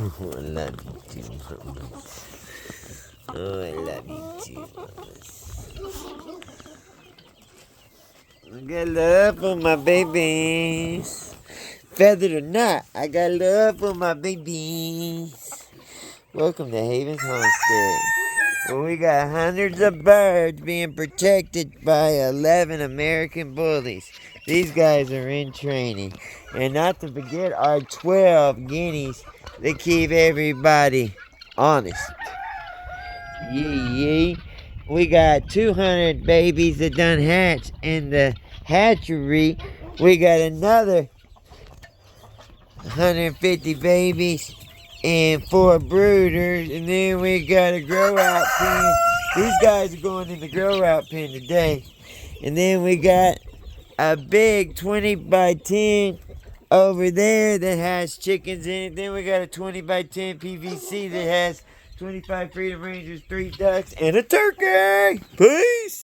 I love you too, mamas. Oh, I love you too, mamas. I got love for my babies. Feathered or not, I got love for my babies. Welcome to Haven's Homestead. Well, we got hundreds of birds being protected by 11 American bullies. These guys are in training. And not to forget our 12 guineas that keep everybody honest. Yee. We got 200 babies that done hatch in the hatchery. We got another 150 babies and 4 brooders, and then we got a grow out pen. These guys are going in the grow out pen today. And then we got a big 20 by 10 over there that has chickens in it. Then we got a 20 by 10 PVC that has 25 Freedom Rangers, 3 ducks, and a turkey. Peace.